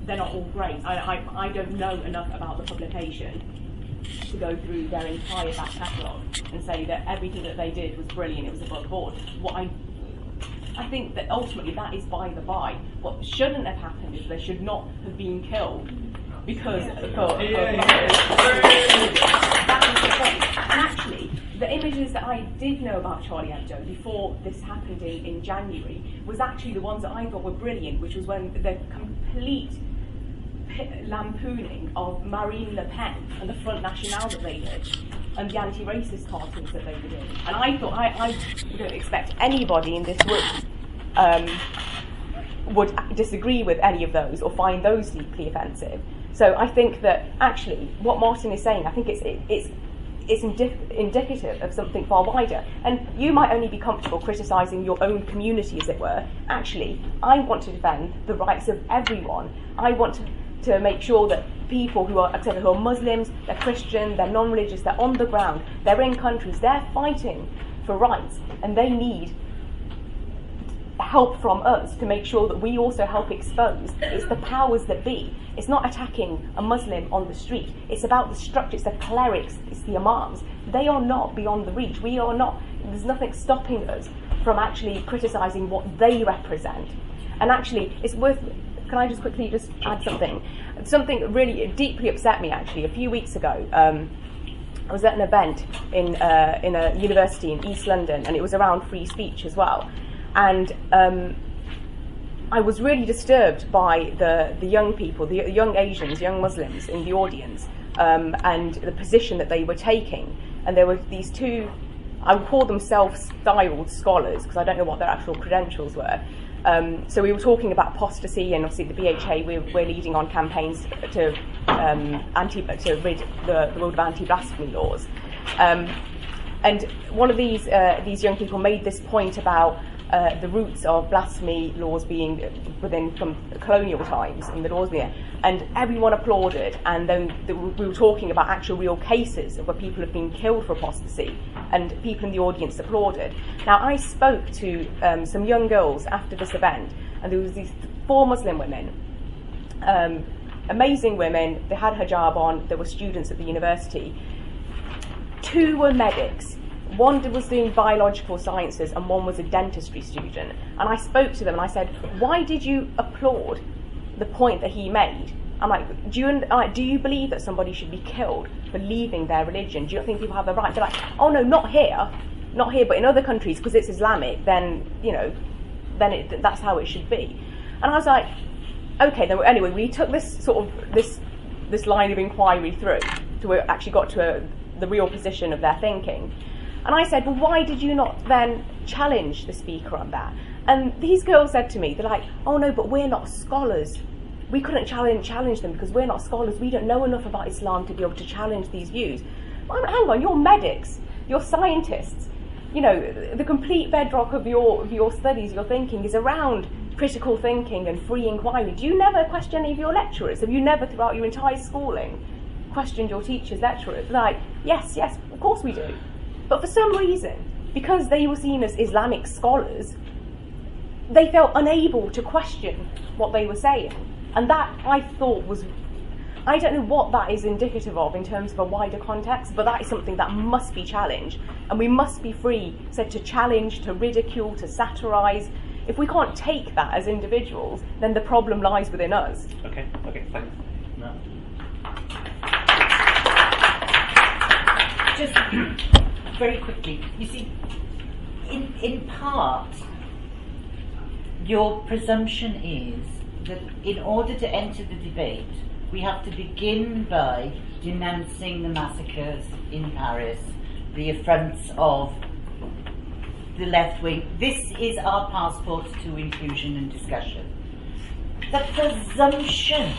they're not all great. I don't know enough about the publication to go through their entire back catalogue and say that everything that they did was brilliant, it was above board. What I think that ultimately that is by the by. What shouldn't have happened is they should not have been killed because that was the point. And actually, the images that I did know about Charlie Hebdo before this happened in January was actually the ones that I thought were brilliant, which was when the complete lampooning of Marine Le Pen and the Front National that they did, and the anti-racist cartoons that they were doing. And I thought, I don't expect anybody in this room would disagree with any of those or find those deeply offensive. So I think that actually what Martin is saying, I think it's indicative of something far wider. And you might only be comfortable criticising your own community, as it were. Actually, I want to defend the rights of everyone. I want to make sure that people who are Muslims, they're Christian, they're non-religious, they're on the ground, they're in countries, they're fighting for rights, and they need help from us to make sure that we also help expose. It's the powers that be. It's not attacking a Muslim on the street. It's about the structure, it's the clerics, it's the imams. They are not beyond the reach. We are not, there's nothing stopping us from actually criticising what they represent. And actually, it's worth, can I just quickly just add something? Something really deeply upset me actually. A few weeks ago, I was at an event in a university in East London, and it was around free speech as well. And I was really disturbed by the young people, the young Asians, young Muslims in the audience, and the position that they were taking. And there were these two, I would call them self-styled scholars, because I don't know what their actual credentials were. So we were talking about apostasy, and obviously the BHA, we're leading on campaigns to rid the world of anti-blasphemy laws. And one of these young people made this point about the roots of blasphemy laws being from colonial times in the laws there, and everyone applauded. And then we were talking about actual real cases of where people have been killed for apostasy, and people in the audience applauded. Now, I spoke to some young girls after this event, and there was these 4 Muslim women, amazing women. They had hijab on. They were students at the university. 2 were medics. One was doing biological sciences and one was a dentistry student. And I spoke to them and I said, why did you applaud the point that he made? I'm like, do you believe that somebody should be killed for leaving their religion? Do you not think people have the right? They're like, oh no, not here, but in other countries, because it's Islamic, then, that's how it should be. And I was like, okay, then anyway, we took this sort of, this line of inquiry through to actually got to the real position of their thinking. And I said, well, why did you not then challenge the speaker on that? And these girls said to me, they're like, oh no, but we're not scholars. We couldn't challenge them because we're not scholars. We don't know enough about Islam to be able to challenge these views. Well, hang on, you're medics, you're scientists. The complete bedrock of your studies, your thinking is around critical thinking and free inquiry. Do you never question any of your lecturers? Have you never throughout your entire schooling questioned your teachers, lecturers? Like, yes, of course we do. But for some reason, because they were seen as Islamic scholars, they felt unable to question what they were saying. And that, I thought, was, I don't know what that is indicative of in terms of a wider context, but that is something that must be challenged. And we must be free, to challenge, to ridicule, to satirise. If we can't take that as individuals, then the problem lies within us. Okay, thanks. No. Just very quickly, you see, in part, your presumption is that in order to enter the debate, we have to begin by denouncing the massacres in Paris, the affronts of the left wing. This is our passport to inclusion and discussion. The presumption,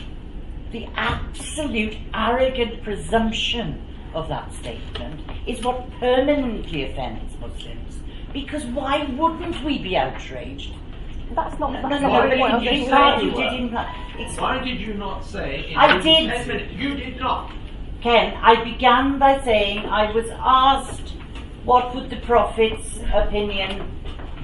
the absolute arrogant presumption of that statement is what permanently offends Muslims. Because why wouldn't we be outraged? That's not. Why did you not say? I did. You did not. Ken, I began by saying I was asked what would the Prophet's opinion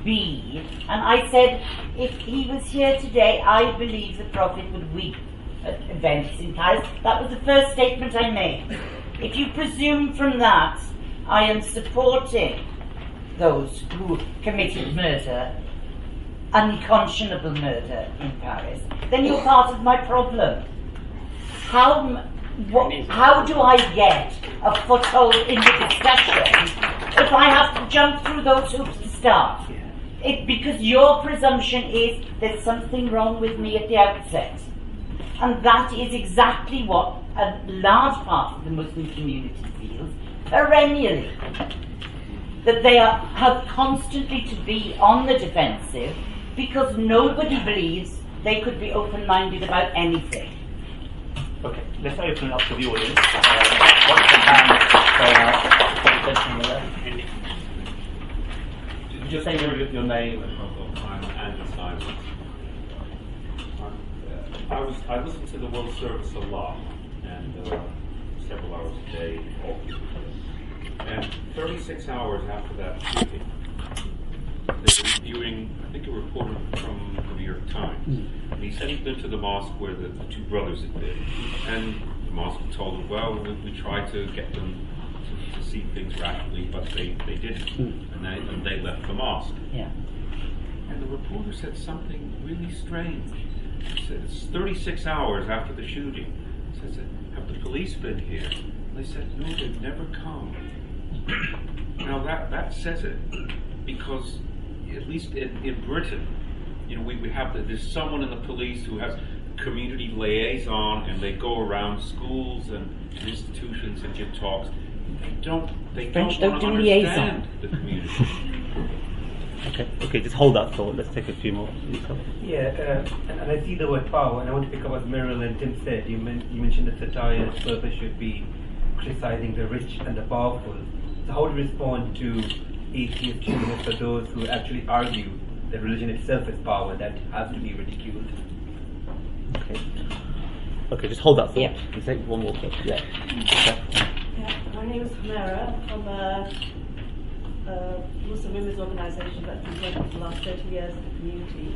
be, and I said if he was here today, I believe the Prophet would weep events in Paris. That was the first statement I made. If you presume from that I am supporting those who committed murder, unconscionable murder in Paris, then you're part of my problem. How do I get a foothold in the discussion if I have to jump through those hoops to start? Because your presumption is there's something wrong with me at the outset. And that is exactly what a large part of the Muslim community feels perennially. That they have constantly to be on the defensive because nobody believes they could be open-minded about anything. Okay, let's open it up to the audience. What's the hand? Just say your name and I'm Andrew Simon. I listen to the World Service a lot, and several hours a day. And 36 hours after that shooting, they were reviewing, I think, a reporter from the New York Times. And he said he'd been to the mosque where the two brothers had been. And the mosque told him, well, we tried to get them to see things rationally, but they didn't. And they left the mosque. Yeah. And the reporter said something really strange. He said, it's 36 hours after the shooting. He said, have the police been here? And they said, no, they've never come. Now that says it, because at least in Britain, we have there's someone in the police who has community liaison, and they go around schools and institutions and give talks. They don't want to understand the community. Okay, just hold that thought. Let's take a few more. Yeah, and I see the word power, and I want to pick up what Merryl and Tim said. You mentioned that satire's purpose should be criticizing the rich and the powerful. So how do you respond to atheist humanists or those who actually argue that religion itself is power that has to be ridiculed? Okay, just hold that thought. Yeah. Let's take one more question. Yeah. My name is Merryl. I'm a Muslim women's organisation that's been working for the last 30 years in the community.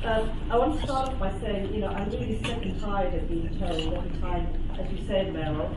I want to start off by saying, I'm really sick and tired of being told every time, as you said, Merryl,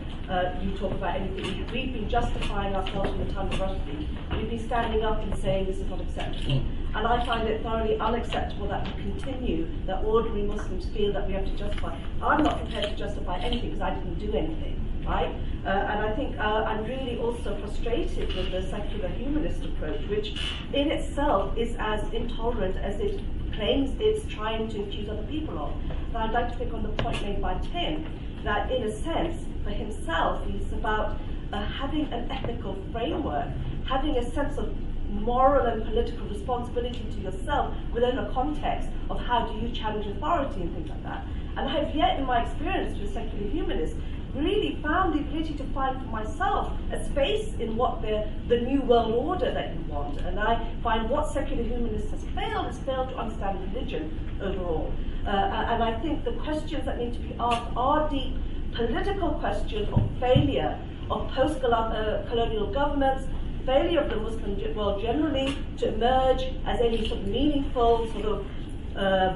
you talk about anything. We've been justifying ourselves from the time of Rushdie. We've been standing up and saying this is not acceptable. And I find it thoroughly unacceptable that we continue, that ordinary Muslims feel that we have to justify. I'm not prepared to justify anything because I didn't do anything, right? And I think I'm really also frustrated with the secular humanist approach, which in itself is as intolerant as it claims it's trying to accuse other people of. And I'd like to pick on the point made by Tim, that in a sense, for himself, he's about having an ethical framework, having a sense of moral and political responsibility to yourself within a context of how do you challenge authority and things like that. And I have yet, in my experience with secular humanists, really found the ability to find for myself a space in what the new world order that you want. And I find what secular humanist has failed to understand religion overall. And I think the questions that need to be asked are deep political questions of failure of post-colonial governments, failure of the Muslim world generally to emerge as any sort of meaningful sort of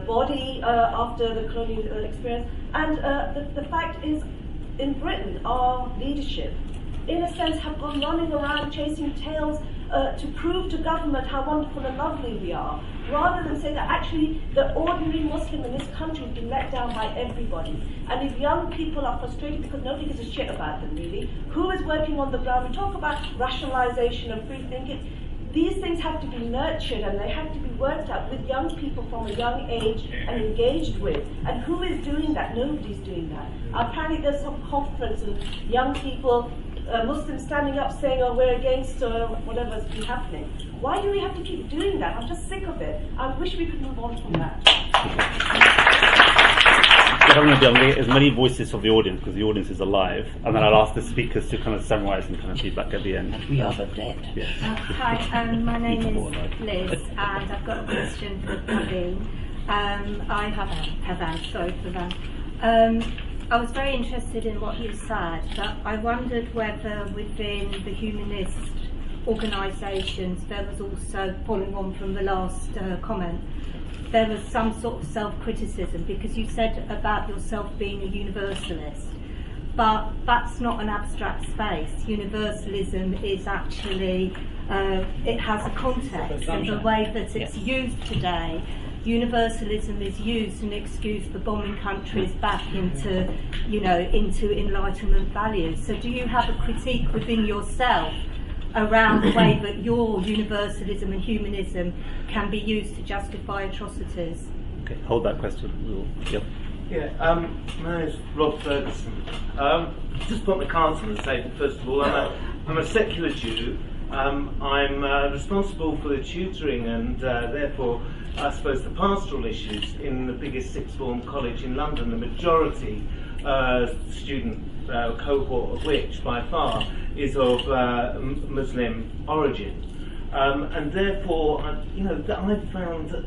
body after the colonial experience. And the fact is, in Britain, our leadership, in a sense, have gone running around chasing tails to prove to government how wonderful and lovely we are, rather than say that actually the ordinary Muslim in this country has been let down by everybody. And if young people are frustrated because nobody gives a shit about them, really, who is working on the ground? We talk about rationalization and free thinking. These things have to be nurtured and they have to be worked out with young people from a young age and engaged with. And who is doing that? Nobody's doing that. Apparently there's some conference of young people, Muslims standing up saying, oh, we're against whatever's been happening. Why do we have to keep doing that? I'm just sick of it. I wish we could move on from that. I'm going to get as many voices of the audience because the audience is alive, and then I'll ask the speakers to kind of summarise and kind of feedback at the end. We are the dead. Yes. Hi, my name is Liz, and I've got a question for Pavan. Pavan. I was very interested in what you said, but I wondered whether within the humanist organisations there was also, following on from the last comment, there was some sort of self-criticism, because you said about yourself being a universalist, but that's not an abstract space. Universalism is actually, it has a context, and the way that it's used today, universalism is used as an excuse for bombing countries back into, into Enlightenment values. So do you have a critique within yourself around the way that your universalism and humanism can be used to justify atrocities? Okay, hold that question. Yep. Yeah, my name's Rob Ferguson. Just put my cards on the table, first of all. I'm a secular Jew. I'm responsible for the tutoring and therefore, I suppose, the pastoral issues in the biggest sixth form college in London, the majority student cohort of which, by far, is of Muslim origin. And therefore, I've found that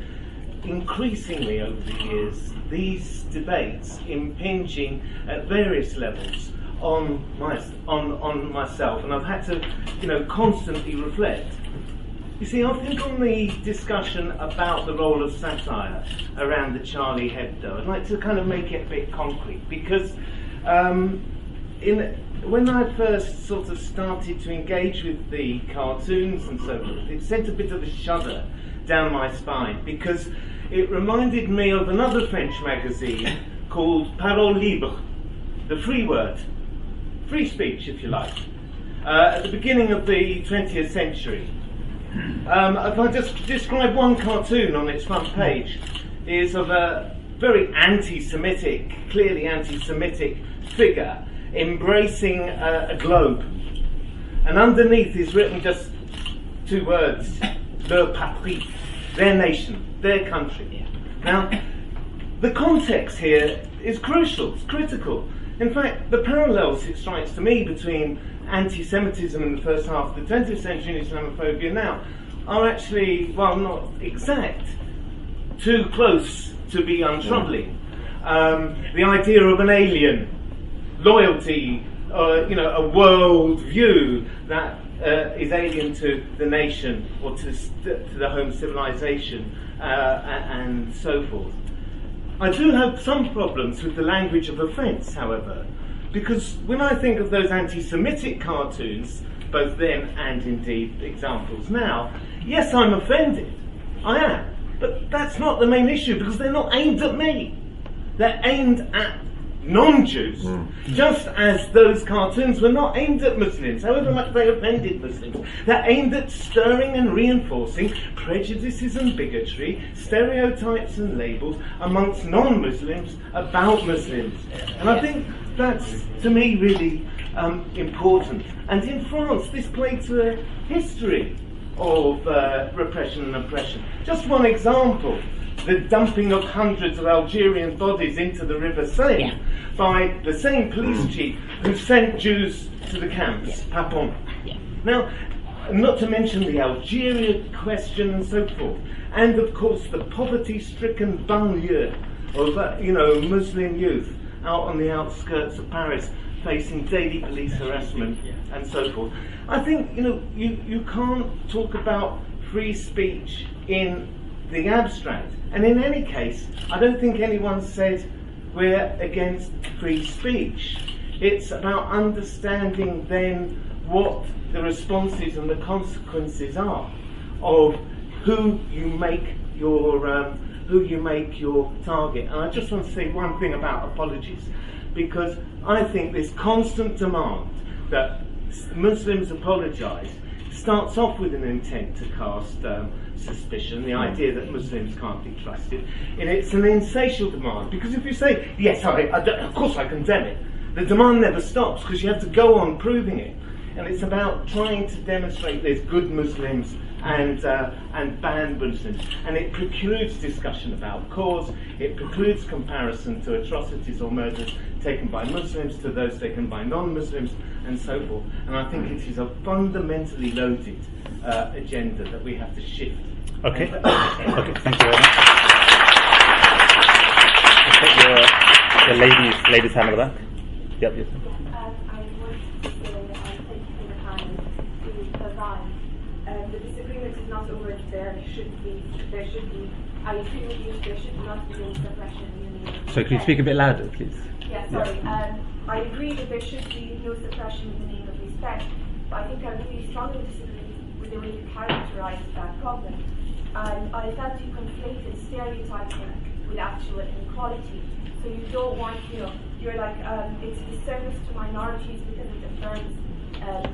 increasingly over the years, these debates impinging at various levels on myself, and I've had to, constantly reflect. You see, I think on the discussion about the role of satire around the Charlie Hebdo, I'd like to kind of make it a bit concrete, because when I first sort of started to engage with the cartoons and so forth, it sent a bit of a shudder down my spine, because it reminded me of another French magazine called Parole Libre, the free word, free speech, if you like, at the beginning of the 20th century. If I just describe one cartoon on its front page, is of a very anti-Semitic, clearly anti-Semitic figure embracing a globe, and underneath is written just two words: leur patrie, their nation, their country. Now, the context here is crucial, it's critical. In fact, the parallels, it strikes to me, between anti-Semitism in the first half of the 20th century and Islamophobia now are actually, while not exact, too close to be untroubling. The idea of an alien, loyalty, a world view that is alien to the nation or to the home civilization and so forth. I do have some problems with the language of offence, however, because when I think of those anti-Semitic cartoons, both then and indeed examples now, yes, I'm offended. I am. But that's not the main issue, because they're not aimed at me. They're aimed at non-Jews, just as those cartoons were not aimed at Muslims, however much they offended Muslims. They're aimed at stirring and reinforcing prejudices and bigotry, stereotypes and labels amongst non-Muslims about Muslims. And I think that's, to me, really important. And in France, this plays a history of repression and oppression. Just one example: the dumping of hundreds of Algerian bodies into the River Seine by the same police chief who sent Jews to the camps, Pavan. Now, not to mention the Algeria question and so forth, and of course the poverty-stricken banlieue of Muslim youth out on the outskirts of Paris, facing daily police harassment and so forth. I think you can't talk about free speech in the abstract, and in any case, I don't think anyone said we're against free speech. It's about understanding then what the responses and the consequences are of who you make your target. And I just want to say one thing about apologies, because I think this constant demand that Muslims apologise starts off with an intent to cast suspicion, the idea that Muslims can't be trusted, and it's an insatiable demand, because if you say, yes, of course I condemn it, the demand never stops, because you have to go on proving it, and it's about trying to demonstrate there's good Muslims and bad Muslims, and it precludes discussion about cause, it precludes comparison to atrocities or murders taken by Muslims to those taken by non-Muslims, and so forth. And I think it is a fundamentally loaded agenda that we have to shift. Okay. Okay, thank you very much. Your ladies hand over there. Yep. I wanted to say thank you for the time to Pavan. The disagreement is not over if there should be I agree with you, there should not be any suppression in the name of So can you respect. speak a bit louder, please? Yeah, sorry. I agree that there should be no suppression in the name of respect, but I think I really strongly disagree with the way you characterise that problem. And I felt you conflated stereotyping with actual inequality. So you don't want, you're like, it's a disservice to minorities because it affirms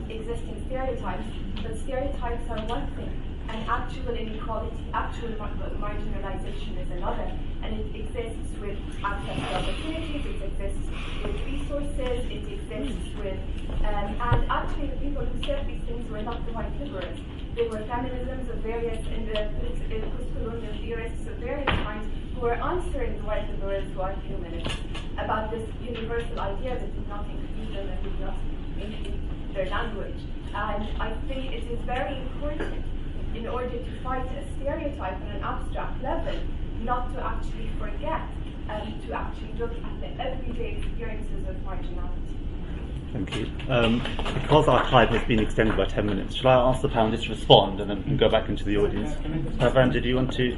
existing stereotypes, but stereotypes are one thing, and actual inequality, actual marginalization is another, and it exists with access to opportunities, it exists with resources, it exists with, and actually the people who said these things were not the white liberals. They were feminisms of various, in the post-colonial theorists of various kinds, who were answering the white liberals who are humanists about this universal idea that did not include them and did not include their language. And I think it is very important, in order to fight a stereotype on an abstract level, not to actually forget and to actually look at the everyday experiences of marginality. Thank you. Because our time has been extended by 10 minutes, shall I ask the panelists to respond and then we can go back into the audience? Pavan, did you want to?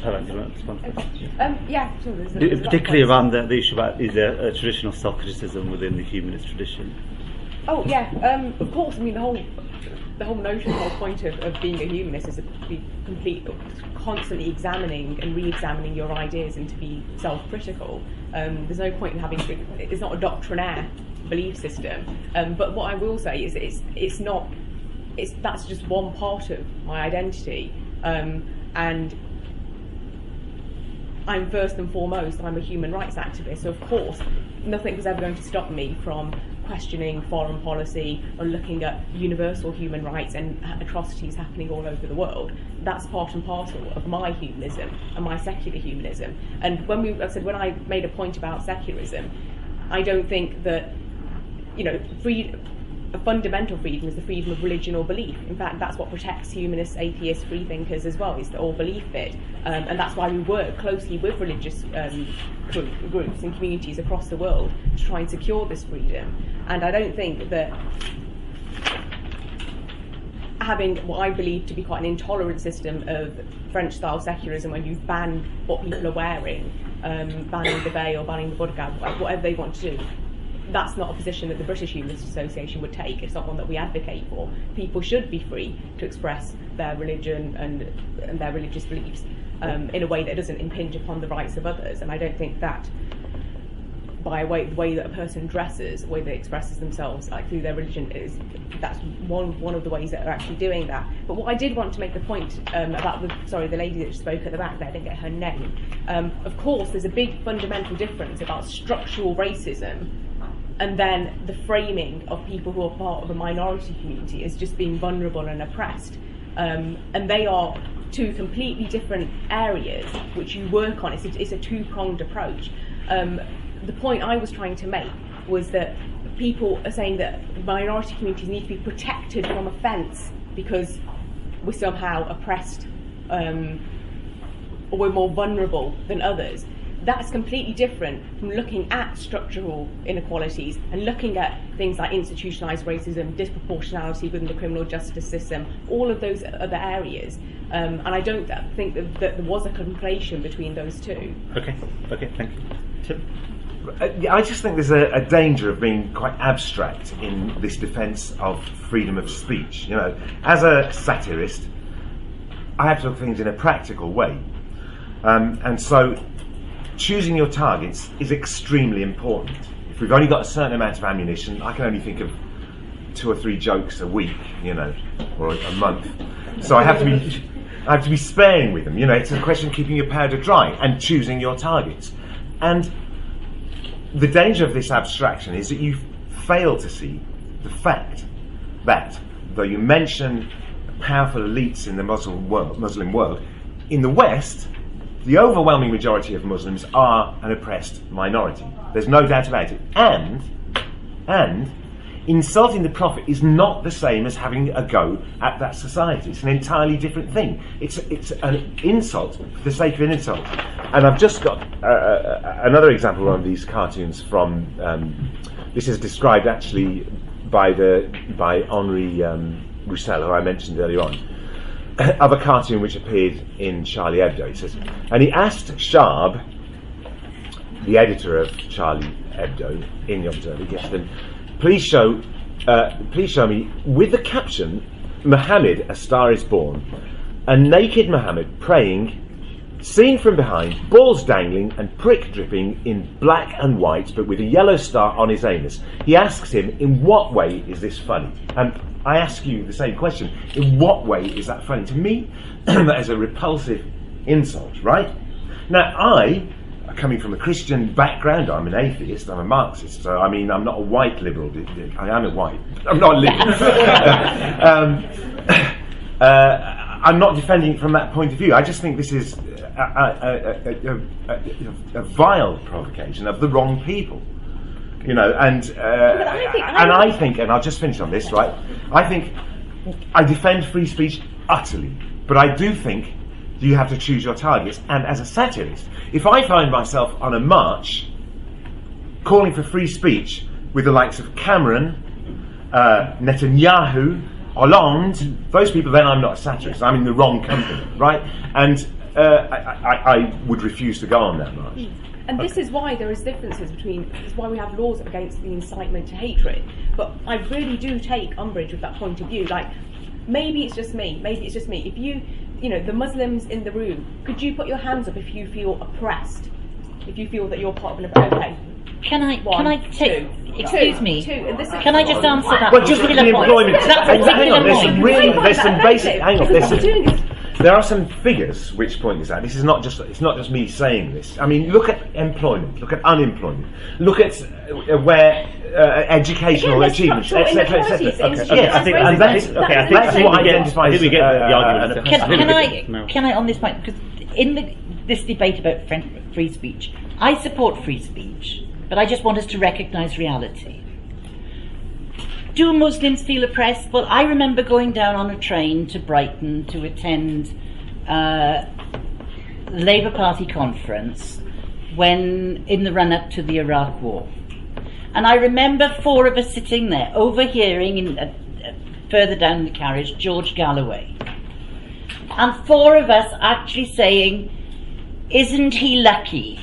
Pavan, do you want to respond first? Yeah, sure. There's Particularly around the issue about is there a tradition of self-criticism within the humanist tradition? Oh yeah, of course. I mean, the whole notion, the whole point of being a humanist is to be constantly examining and re-examining your ideas and to be self-critical. There's no point in having. It's not a doctrinaire belief system. But what I will say is, that's just one part of my identity, and I'm first and foremost, I'm a human rights activist. So of course, nothing is ever going to stop me from questioning foreign policy or looking at universal human rights and atrocities happening all over the world. That's part and parcel of my humanism and my secular humanism. And when I made a point about secularism, I don't think that, a fundamental freedom is the freedom of religion or belief. In fact, that's what protects humanists, atheists, freethinkers as well, is the all belief bit. And that's why we work closely with religious groups and communities across the world to try and secure this freedom. And I don't think that having what I believe to be quite an intolerant system of French-style secularism, where you ban what people are wearing, banning the veil, banning the burqa, whatever they want to do, that's not a position that the British Humanist Association would take. It's not one that we advocate for. People should be free to express their religion and their religious beliefs in a way that doesn't impinge upon the rights of others. And I don't think that the way that a person dresses, the way they expresses themselves, like through their religion, that's one of the ways that are actually doing that. But what I did want to make the point about the lady that spoke at the back there, I didn't get her name. Of course, there's a big fundamental difference about structural racism and then the framing of people who are part of a minority community as just being vulnerable and oppressed. And they are two completely different areas which you work on. It's a two-pronged approach. The point I was trying to make was that people are saying that minority communities need to be protected from offence because we're somehow oppressed or we're more vulnerable than others. That's completely different from looking at structural inequalities and looking at things like institutionalised racism, disproportionality within the criminal justice system, all of those other areas. And I don't think that there was a conflation between those two. Okay, thank you. Tim? I just think there's a danger of being quite abstract in this defence of freedom of speech. As a satirist, I have to look at things in a practical way. And so choosing your targets is extremely important. If we've only got a certain amount of ammunition, I can only think of 2 or 3 jokes a week, or a month. So I have to be sparing with them. It's a question of keeping your powder dry and choosing your targets. And the danger of this abstraction is that you fail to see the fact that, though you mention powerful elites in the Muslim world, in the West, the overwhelming majority of Muslims are an oppressed minority. There's no doubt about it. And insulting the Prophet is not the same as having a go at that society. It's an entirely different thing. It's an insult for the sake of an insult. And I've just got another example of one of these cartoons from. This is described actually by Henri Roussel, who I mentioned earlier on. of a cartoon which appeared in Charlie Hebdo. He says, and he asked Sharb, the editor of Charlie Hebdo, in the Observer, he asked him, please show me, with the caption, Muhammad, a Star is Born, a naked Muhammad praying, seen from behind, balls dangling and prick dripping in black and white, but with a yellow star on his anus. He asks him, in what way is this funny? And I ask you the same question. In what way is that funny? To me, that is a repulsive insult, right? Now, I, coming from a Christian background, I'm an atheist, I'm a Marxist, so I mean, I'm not a white liberal. I am a white. I'm not a liberal. I'm not defending it from that point of view. I just think this is a vile provocation of the wrong people. You know, and I think, and I'll just finish on this, right? I think I defend free speech utterly, but I do think you have to choose your targets. And as a satirist, if I find myself on a march calling for free speech with the likes of Cameron, Netanyahu, Hollande, those people, then I'm not a satirist. I'm in the wrong company, right? And I would refuse to go on that march. And this is why there is differences between, it's why we have laws against the incitement to hatred. But I really do take umbrage with that point of view. Like, maybe it's just me. If you know, the Muslims in the room, could you put your hands up if you feel oppressed? If you feel that you're part of an, okay. Can I take? Excuse me. And this is can I just answer that? Well, just look at the employment. Hang on, there's some basic. Hang on, there are some figures which point this out. This is not just. It's not just me saying this. I mean, look at employment. Look at unemployment. Look at where educational achievements, etc., etc. Okay, I think that's what identifies. We get the argument. Can I on this point, because in this debate about free speech, I support free speech, but I just want us to recognise reality. Do Muslims feel oppressed? Well, I remember going down on a train to Brighton to attend the Labour Party conference when in the run-up to the Iraq War. And I remember 4 of us sitting there, overhearing further down the carriage, George Galloway. And 4 of us actually saying, isn't he lucky?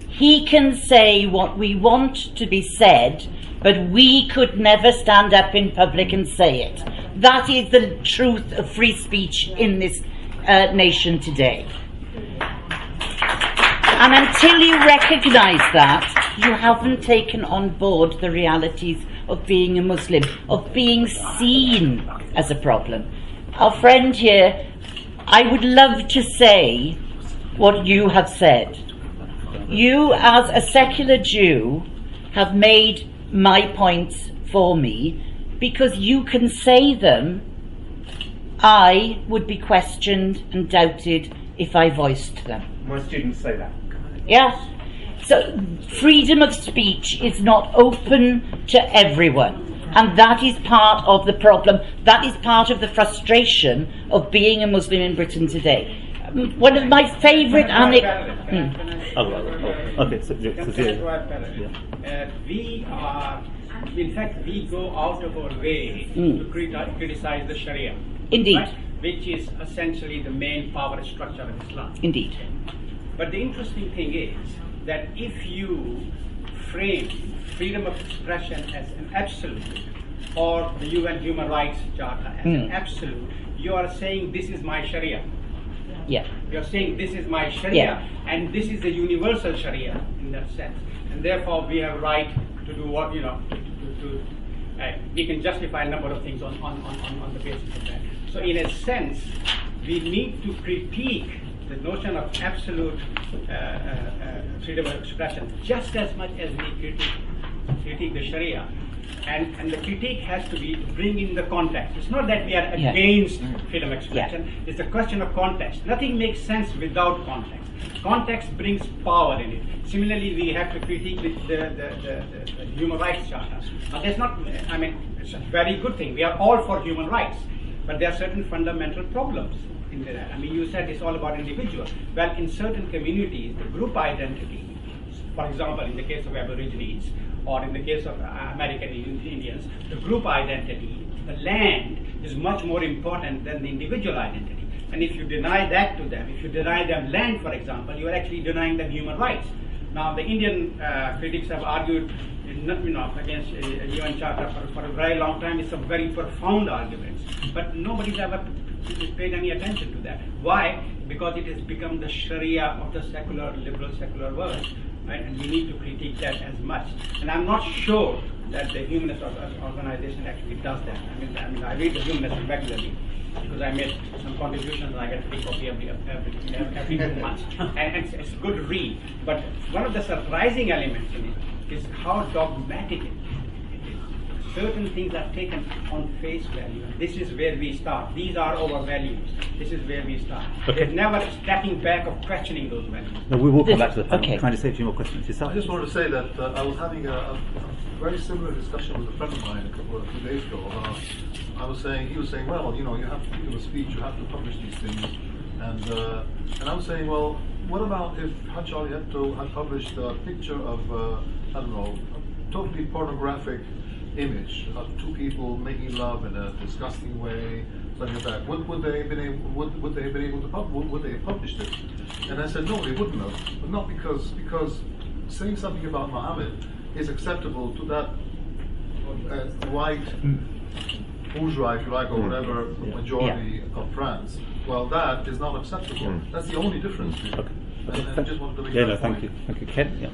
He can say what we want to be said, but we could never stand up in public and say it. That is the truth of free speech in this nation today. And until you recognise that, you haven't taken on board the realities of being a Muslim, of being seen as a problem. Our friend here, I would love to say what you have said. You, as a secular Jew, have made my points for me, because you can say them. I would be questioned and doubted if I voiced them. My students say that. Yes. So freedom of speech is not open to everyone, and that is part of the problem. That is part of the frustration of being a Muslim in Britain today. One of my favourite we are, in fact, we go out of our way to criticize the Sharia. Indeed. Right? Which is essentially the main power structure of Islam. Indeed. But the interesting thing is that if you frame freedom of expression as an absolute, or the UN Human Rights Charter as an absolute, you are saying this is my Sharia. Yeah. You're saying this is my Sharia, and this is the universal Sharia in that sense. And therefore we have a right to do what, you know, we can justify a number of things on the basis of that. So in a sense, we need to critique the notion of absolute freedom of expression just as much as we critique the Sharia. And the critique has to be to bring in the context. It's not that we are against freedom of expression. It's a question of context. Nothing makes sense without context. Context brings power in it. Similarly, we have to critique the Human Rights Charter. Now, that's not, I mean, it's a very good thing. We are all for human rights. But there are certain fundamental problems in that. I mean, you said it's all about individuals. Well, in certain communities, the group identity, for example, in the case of Aborigines, or in the case of American Indians, the group identity, the land, is much more important than the individual identity. And if you deny that to them, if you deny them land, for example, you are actually denying them human rights. Now, the Indian critics have argued against UN Charter for a very long time. It's some very profound arguments, but nobody's ever paid any attention to that. Why? Because it has become the Sharia of the secular, liberal secular world, right? And we need to critique that as much. And I'm not sure that the Humanist organization actually does that. I mean, I read the Humanist regularly because I made some contributions and I get a free copy every 2 months. And it's good to read. But one of the surprising elements in it is how dogmatic it is. Certain things are taken on face value. And this is where we start. These are our values. This is where we start. Okay. There's never stepping back of questioning those values. No, we will come back to the panel. Okay. Trying to say a few more questions. Yourself? I just wanted to say that I was having a very similar discussion with a friend of mine a few days ago. He was saying, well, you have to give a speech, you have to publish these things, and I was saying, well, what about if Charlie Hebdo had published a picture of I don't know, a totally pornographic image of two people making love in a disgusting way, something like that? Would they have been able to publish it? And I said no, they wouldn't have, but not because saying something about Muhammad is acceptable to that white bourgeois, if you like, or whatever majority of France. Well, that is not acceptable. That's the only difference. Okay. And I just wanted to make Yeah, that no, point. thank you. Thank you. Ken? Yeah.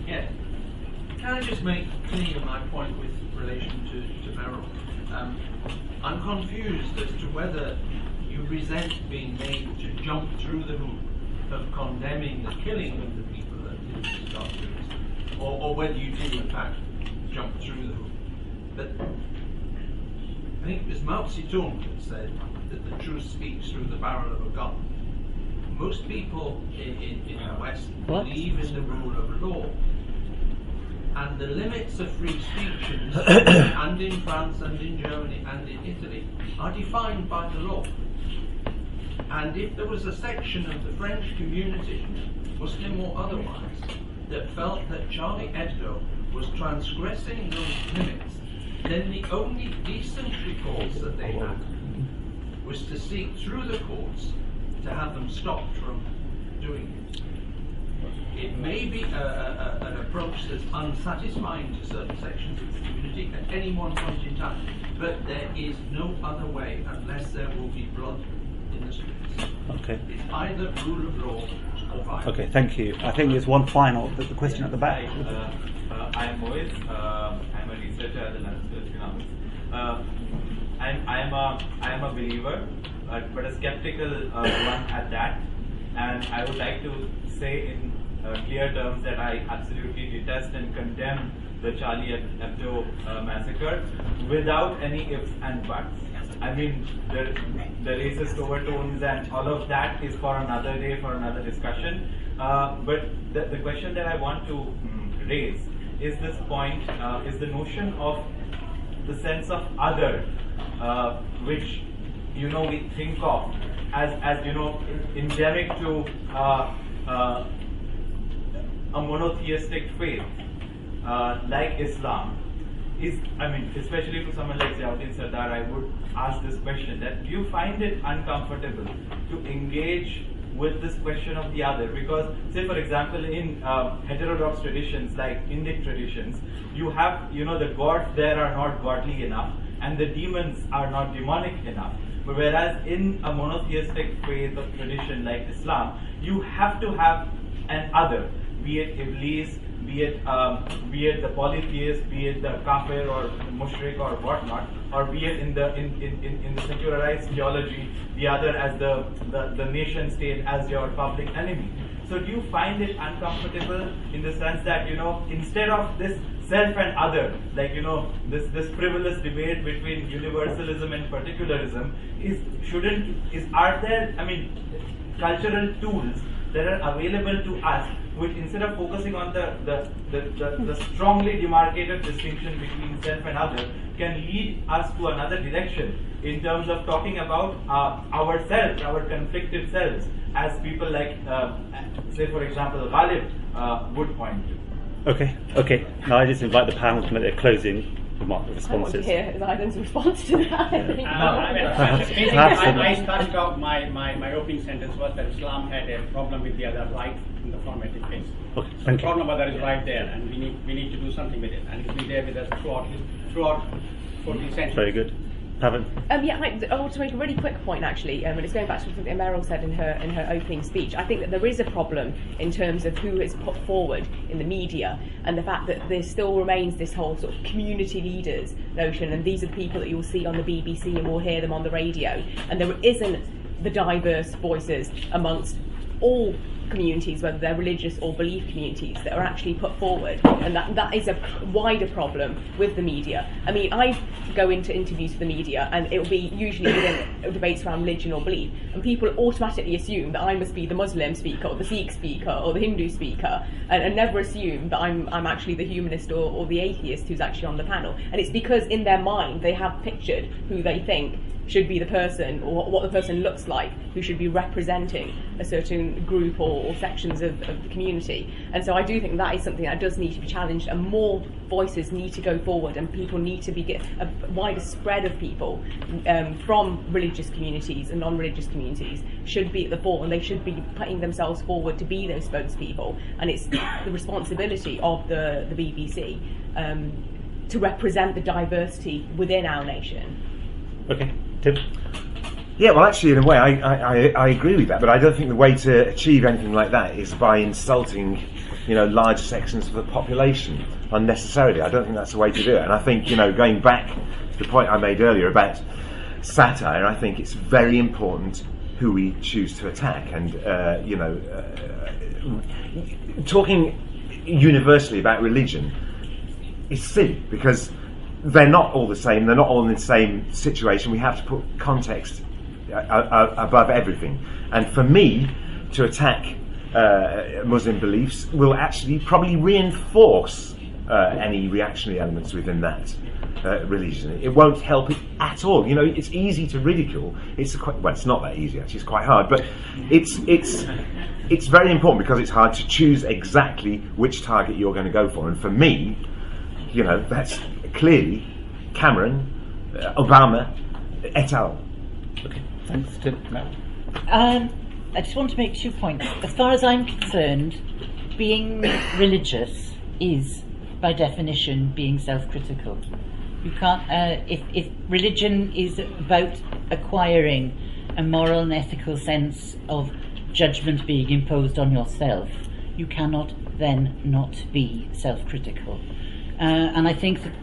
Yeah. Can I just make clear my point with relation to Merryl? I'm confused as to whether you resent being made to jump through the hoop of condemning the killing of the people that did this documents, or whether you did in fact jump through the hoop. But I think it was Mao Zedong that said that the truth speaks through the barrel of a gun. Most people in the West believe in the rule of law. And the limits of free speech in this country, and in France, and in Germany, and in Italy, are defined by the law. And if there was a section of the French community, Muslim or otherwise, that felt that Charlie Hebdo was transgressing those limits, then the only decent recourse that they had was to seek through the courts to have them stopped from doing it. It may be an approach that's unsatisfying to certain sections of the community at any one point in time, but there is no other way unless there will be blood in the streets. Okay. It's either rule of law or violence. Okay, thank you. I think there's one final, the question at the back. I'm Moise. I'm a researcher at the London School of Economics. I am a believer, but a skeptical one at that. And I would like to say in clear terms that I absolutely detest and condemn the Charlie Hebdo massacre without any ifs and buts. I mean, the racist overtones and all of that is for another day, for another discussion. But the question that I want to raise is this point, is the notion of the sense of other, which we think of as endemic to a monotheistic faith like Islam. Especially to someone like Ziauddin Sardar, I would ask this question: that do you find it uncomfortable to engage with this question of the other? Because, say for example, in heterodox traditions like Indic traditions, you have the gods there are not godly enough, and the demons are not demonic enough. But whereas in a monotheistic faith or tradition like Islam, you have to have an other, be it Iblis, be it the polytheist, be it the kafir or mushrik or whatnot, or be it in the secularized theology, the other as the nation state as your public enemy. So do you find it uncomfortable in the sense that instead of this self and other, like this frivolous debate between universalism and particularism, are there cultural tools that are available to us, which instead of focusing on the strongly demarcated distinction between self and other, can lead us to another direction in terms of talking about ourselves, our conflicted selves, as people like, say for example, Ghalib would point to. Okay. Now I just invite the panel to make their closing remark, I want to responses. hear Zaidan's response to that. I started off my opening sentence was that Islam had a problem with the other right in the formative phase. Okay, thank The you. problem other is right there, and we need to do something with it, and it's been there with us throughout 14th century. Very good. Pavan? I want to make a really quick point actually, and it's going back to something that Merryl said in her opening speech. I think that there is a problem in terms of who is put forward in the media, and the fact that there still remains this whole sort of community leaders notion, and these are the people that you'll see on the BBC and we'll hear them on the radio, and there isn't the diverse voices amongst all communities, whether they're religious or belief communities, that are actually put forward, and that is a wider problem with the media. I mean, I go into interviews for the media, and it'll be usually within debates around religion or belief, and people automatically assume that I must be the Muslim speaker or the Sikh speaker or the Hindu speaker, and never assume that I'm actually the humanist or the atheist who's actually on the panel. And it's because in their mind they have pictured who they think should be the person, or what the person looks like, who should be representing a certain group or sections of the community. And so I do think that is something that does need to be challenged, and more voices need to go forward, and people need to get a wider spread of people from religious communities and non-religious communities should be at the fore, and they should be putting themselves forward to be those spokespeople. And it's the responsibility of the BBC to represent the diversity within our nation. Okay, Tim? Yeah, well, actually, in a way, I agree with that, but I don't think the way to achieve anything like that is by insulting, large sections of the population unnecessarily. I don't think that's the way to do it. And I think, going back to the point I made earlier about satire, I think it's very important who we choose to attack. And, talking universally about religion is silly, because they're not all the same, they're not all in the same situation. We have to put context above everything. And for me, to attack Muslim beliefs will actually probably reinforce any reactionary elements within that religion. It won't help it at all. It's easy to ridicule. It's not that easy actually. It's quite hard, but it's very important, because it's hard to choose exactly which target you're going to go for. And for me, that's clearly Cameron, Obama, et al. Okay, thanks, Tim. I just want to make 2 points. As far as I'm concerned, being religious is, by definition, being self-critical. You can't. If religion is about acquiring a moral and ethical sense of judgment being imposed on yourself, you cannot then not be self-critical. And I think that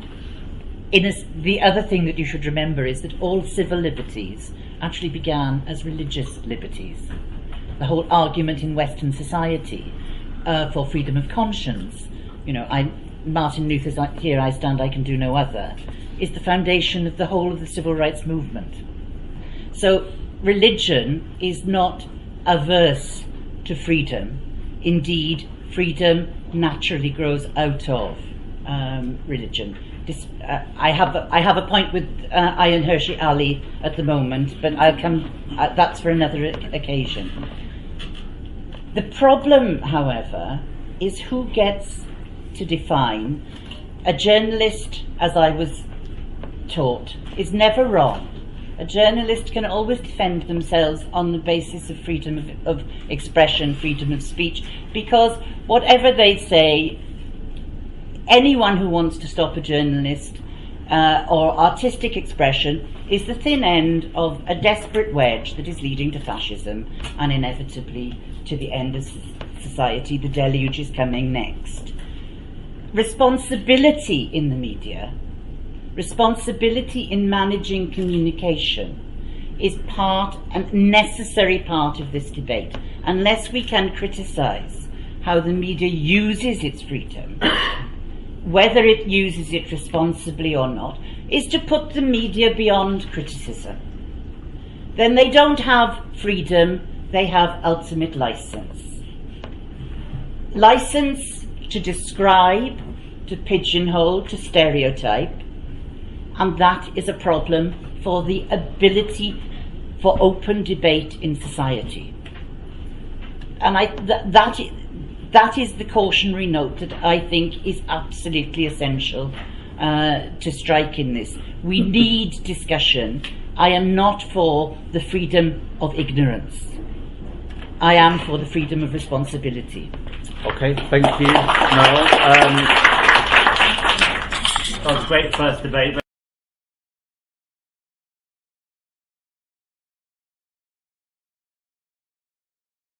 the other thing that you should remember is that all civil liberties actually began as religious liberties. The whole argument in Western society for freedom of conscience, Martin Luther's "Here I stand, I can do no other," is the foundation of the whole of the civil rights movement. So religion is not averse to freedom. Indeed, freedom naturally grows out of religion. I have a point with Ayaan Hirsi Ali at the moment, but I'll come. That's for another occasion. The problem, however, is who gets to define. A journalist, as I was taught, is never wrong. A journalist can always defend themselves on the basis of freedom of expression, freedom of speech, because whatever they say, anyone who wants to stop a journalist or artistic expression is the thin end of a desperate wedge that is leading to fascism and inevitably to the end of society. The deluge is coming next. Responsibility in the media, responsibility in managing communication is part and necessary part of this debate. Unless we can criticise how the media uses its freedom, whether it uses it responsibly or not, is to put the media beyond criticism. Then they don't have freedom, they have ultimate license. License to describe, to pigeonhole, to stereotype, and that is a problem for the ability for open debate in society. And that is the cautionary note that I think is absolutely essential to strike in this. We need discussion. I am not for the freedom of ignorance. I am for the freedom of responsibility. Okay, thank you, Merryl. That was a great first debate.